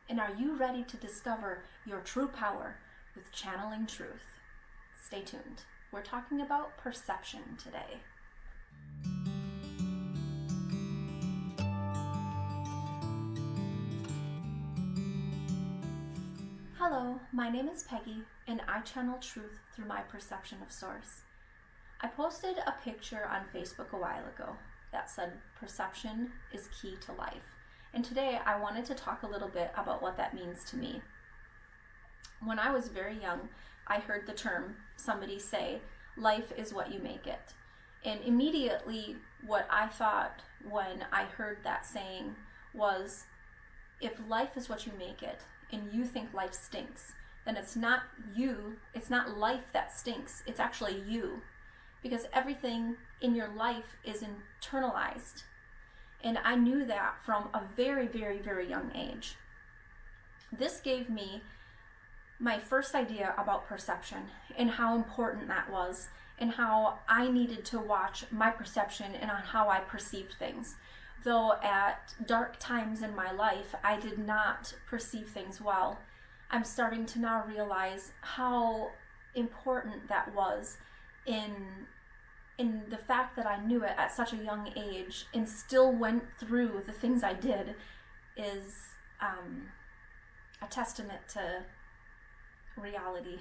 And are you ready to discover your true power with channeling truth? Stay tuned. We're talking about perception today. Hello, my name is Peggy, and I channel truth through my perception of Source. I posted a picture on Facebook a while ago that said, "Perception is key to life." And today I wanted to talk a little bit about what that means to me. When I was very young, I heard the term somebody say, "Life is what you make it." And immediately what I thought when I heard that saying was, if life is what you make it, and you think life stinks, then it's not you, it's not life that stinks, it's actually you. Because everything in your life is internalized. And I knew that from a very, very, very young age. This gave me my first idea about perception and how important that was, and how I needed to watch my perception and on how I perceived things. Though at dark times in my life, I did not perceive things well. I'm starting to now realize how important that was in the fact that I knew it at such a young age and still went through the things I did is a testament to reality.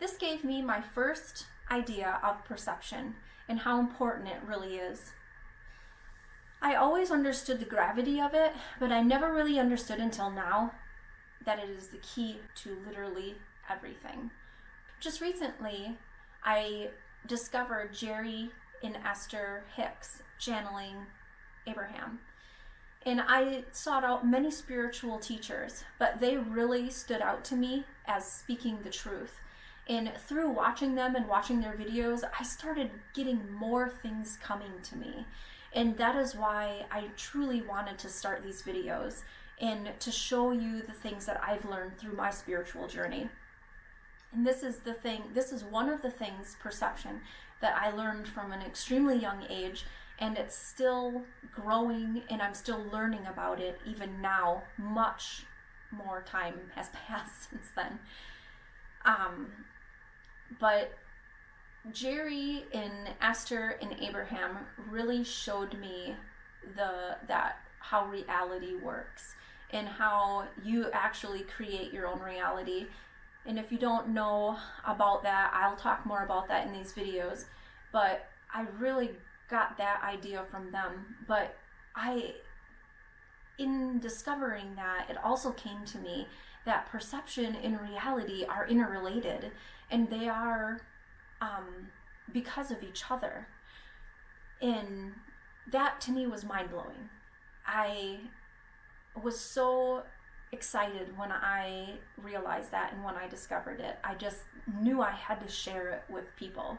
This gave me my first idea of perception and how important it really is. I always understood the gravity of it, but I never really understood until now that it is the key to literally everything. Just recently, I discovered Jerry and Esther Hicks channeling Abraham. And I sought out many spiritual teachers, but they really stood out to me as speaking the truth. And through watching them and watching their videos, I started getting more things coming to me. And that is why I truly wanted to start these videos and to show you the things that I've learned through my spiritual journey. And this is one of the things, perception, that I learned from an extremely young age, and it's still growing and I'm still learning about it even now. Much more time has passed since then. But Jerry and Esther and Abraham really showed me how reality works and how you actually create your own reality. And if you don't know about that, I'll talk more about that in these videos. But I really got that idea from them. But in discovering that, it also came to me that perception and reality are interrelated, and they are because of each other. And that to me was mind-blowing. I was so excited when I realized that, and when I discovered it. I just knew I had to share it with people.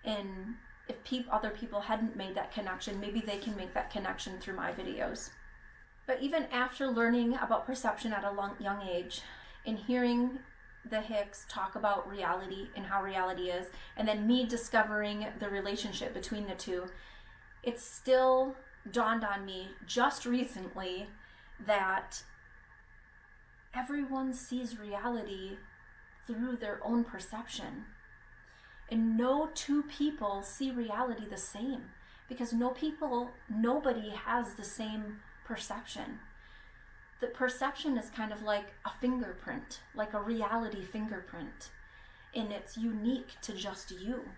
And if other people hadn't made that connection, maybe they can make that connection through my videos. But even after learning about perception at a young age and hearing the Hicks talk about reality and how reality is, and then me discovering the relationship between the two, it still dawned on me just recently that everyone sees reality through their own perception. And no two people see reality the same, because nobody has the same perception. The perception is kind of like a fingerprint, like a reality fingerprint, and it's unique to just you.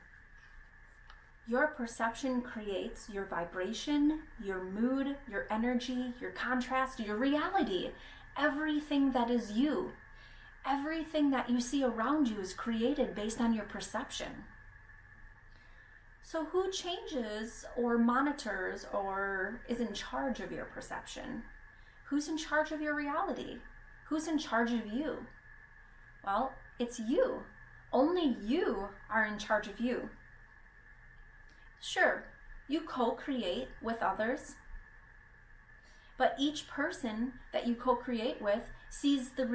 Your perception creates your vibration, your mood, your energy, your contrast, your reality, everything that is you. Everything that you see around you is created based on your perception. So who changes or monitors or is in charge of your perception? Who's in charge of your reality? Who's in charge of you? Well, it's you. Only you are in charge of you. Sure, you co-create with others, but each person that you co-create with sees the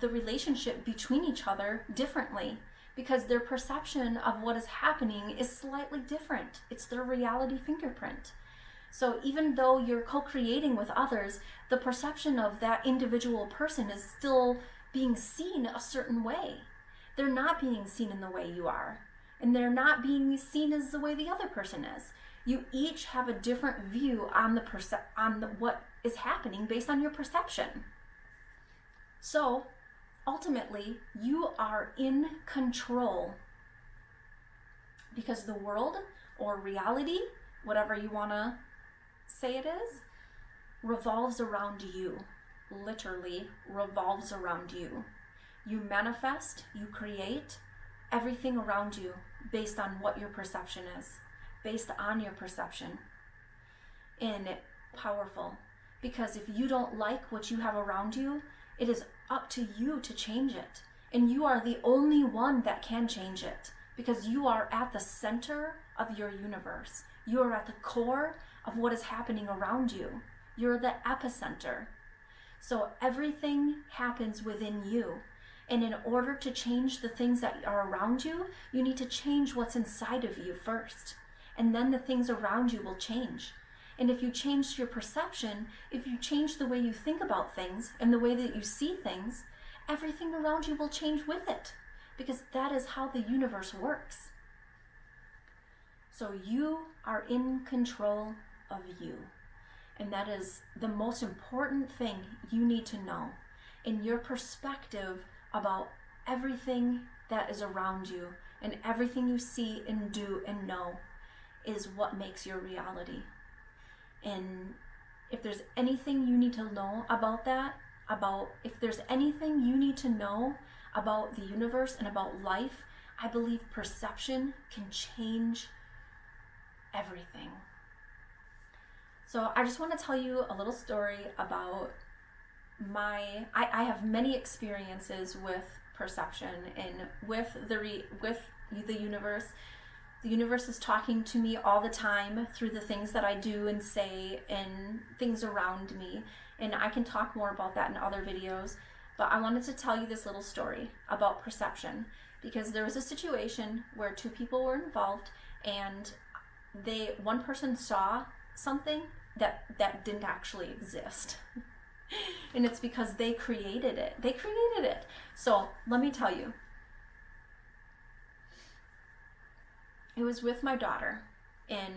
relationship between each other differently, because their perception of what is happening is slightly different. It's their reality fingerprint. So even though you're co-creating with others, the perception of that individual person is still being seen a certain way. They're not being seen in the way you are, and they're not being seen as the way the other person is. You each have a different view on what is happening based on your perception. So ultimately, you are in control, because the world or reality, whatever you want to say it is, revolves around you. Literally revolves around you. You manifest, you create everything around you based on what your perception is, based on your perception. And powerful, because if you don't like what you have around you, it is up to you to change it. And you are the only one that can change it, because you are at the center of your universe. You are at the core of what is happening around you. You're the epicenter. So everything happens within you. And in order to change the things that are around you, you need to change what's inside of you first. And then the things around you will change. And if you change your perception, if you change the way you think about things and the way that you see things, everything around you will change with it. Because that is how the universe works. So you are in control of you. And that is the most important thing you need to know. In your perspective about everything that is around you and everything you see and do and know is what makes your reality. And if there's anything you need to know about that, if there's anything you need to know about the universe and about life, I believe perception can change everything. So I just want to tell you a little story about I have many experiences with perception and with the universe. The universe is talking to me all the time through the things that I do and say and things around me. And I can talk more about that in other videos. But I wanted to tell you this little story about perception, because there was a situation where two people were involved, and one person saw something that didn't actually exist. And it's because they created it. So let me tell you. It was with my daughter, and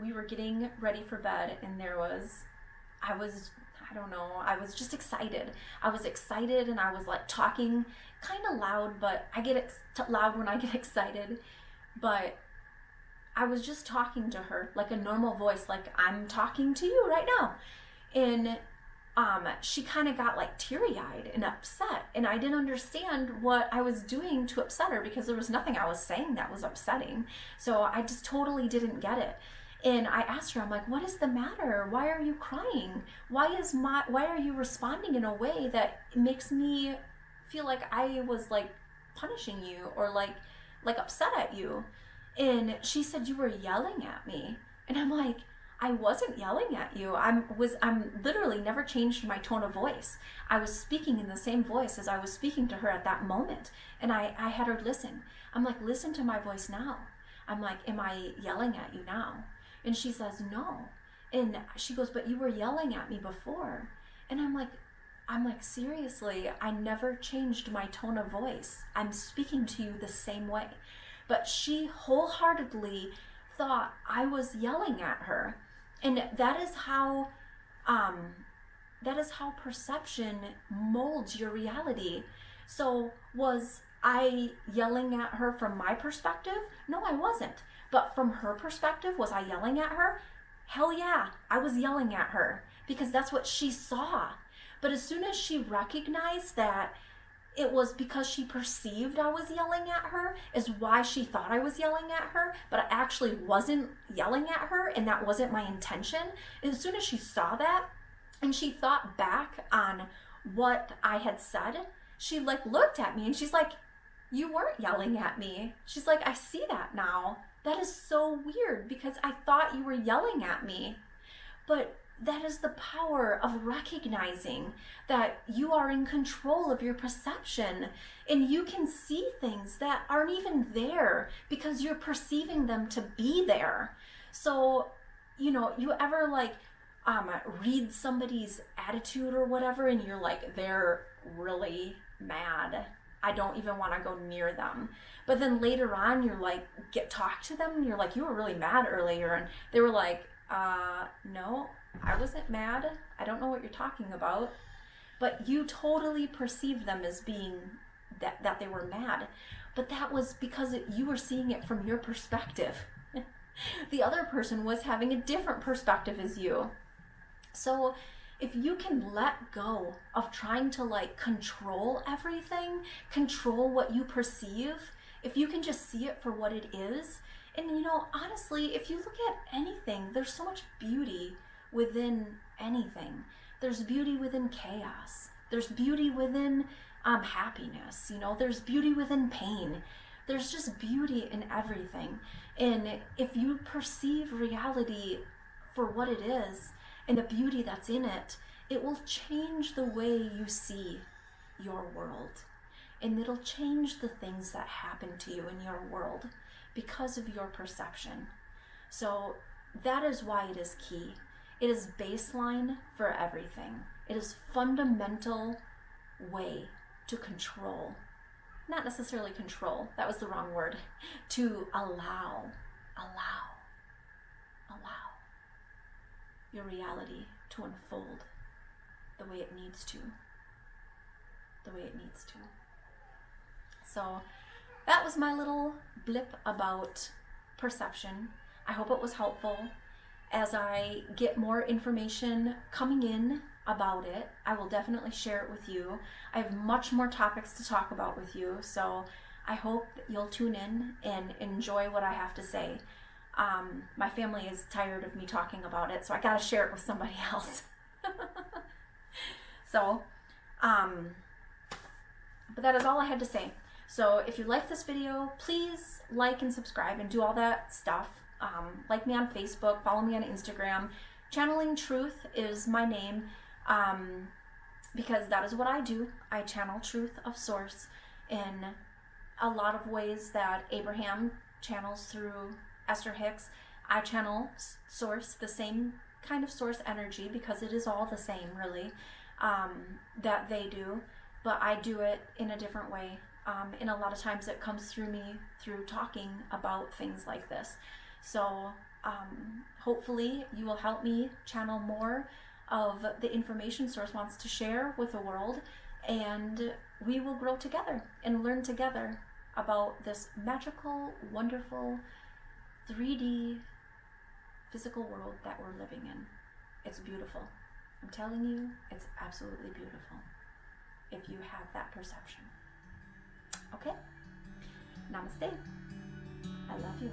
we were getting ready for bed, and I was just excited. I was excited, and I was like talking kind of loud, but I get loud when I get excited. But I was just talking to her like a normal voice, like I'm talking to you right now. And she kind of got like teary-eyed and upset, and I didn't understand what I was doing to upset her, because there was nothing I was saying that was upsetting. So I just totally didn't get it. And I asked her, I'm like, what is the matter? Why are you crying? Why are you responding in a way that makes me feel like I was like punishing you or like upset at you? And she said, you were yelling at me. And I'm like, I wasn't yelling at you. I'm literally never changed my tone of voice. I was speaking in the same voice as I was speaking to her at that moment. And I had her listen. I'm like, listen to my voice now. I'm like, am I yelling at you now? And she says, no. And she goes, but you were yelling at me before. And I'm like, seriously, I never changed my tone of voice. I'm speaking to you the same way. But she wholeheartedly thought I was yelling at her. And that is how perception molds your reality. So was I yelling at her from my perspective? No, I wasn't. But from her perspective, was I yelling at her? Hell yeah, I was yelling at her, because that's what she saw. But as soon as she recognized that it was because she perceived I was yelling at her is why she thought I was yelling at her, but I actually wasn't yelling at her, and that wasn't my intention. And as soon as she saw that and she thought back on what I had said, she like looked at me and she's like, you weren't yelling at me. She's like, I see that now. That is so weird, because I thought you were yelling at me. But that is the power of recognizing that you are in control of your perception, and you can see things that aren't even there because you're perceiving them to be there. So you ever like read somebody's attitude or whatever, and you're like, they're really mad. I don't even want to go near them. But then later on, you're like, talk to them, and you're like, you were really mad earlier, and they were like, no, I wasn't mad. I don't know what you're talking about. But you totally perceived them as being that they were mad. But that was because you were seeing it from your perspective. The other person was having a different perspective as you. So if you can let go of trying to like control everything, control what you perceive, if you can just see it for what it is, and honestly, if you look at anything, there's so much beauty within anything. There's beauty within chaos. There's beauty within happiness. There's beauty within pain. There's just beauty in everything. And if you perceive reality for what it is and the beauty that's in it, it will change the way you see your world. And it'll change the things that happen to you in your world because of your perception. So that is why it is key. It is baseline for everything. It is fundamental way to control. Not necessarily control, that was the wrong word. To allow your reality to unfold the way it needs to. So that was my little blip about perception. I hope it was helpful. As I get more information coming in about it, I will definitely share it with you. I have much more topics to talk about with you, so I hope that you'll tune in and enjoy what I have to say. My family is tired of me talking about it, so I gotta share it with somebody else. So, but that is all I had to say. So if you like this video, please like and subscribe and do all that stuff. Like me on Facebook, follow me on Instagram. Channeling Truth is my name, because that is what I do. I channel truth of source in a lot of ways that Abraham channels through Esther Hicks. I channel source, the same kind of source energy, because it is all the same really, that they do, but I do it in a different way. And a lot of times it comes through me through talking about things like this. So hopefully you will help me channel more of the information Source wants to share with the world, and we will grow together and learn together about this magical, wonderful 3D physical world that we're living in. It's beautiful. I'm telling you, it's absolutely beautiful if you have that perception. Okay? Namaste. I love you.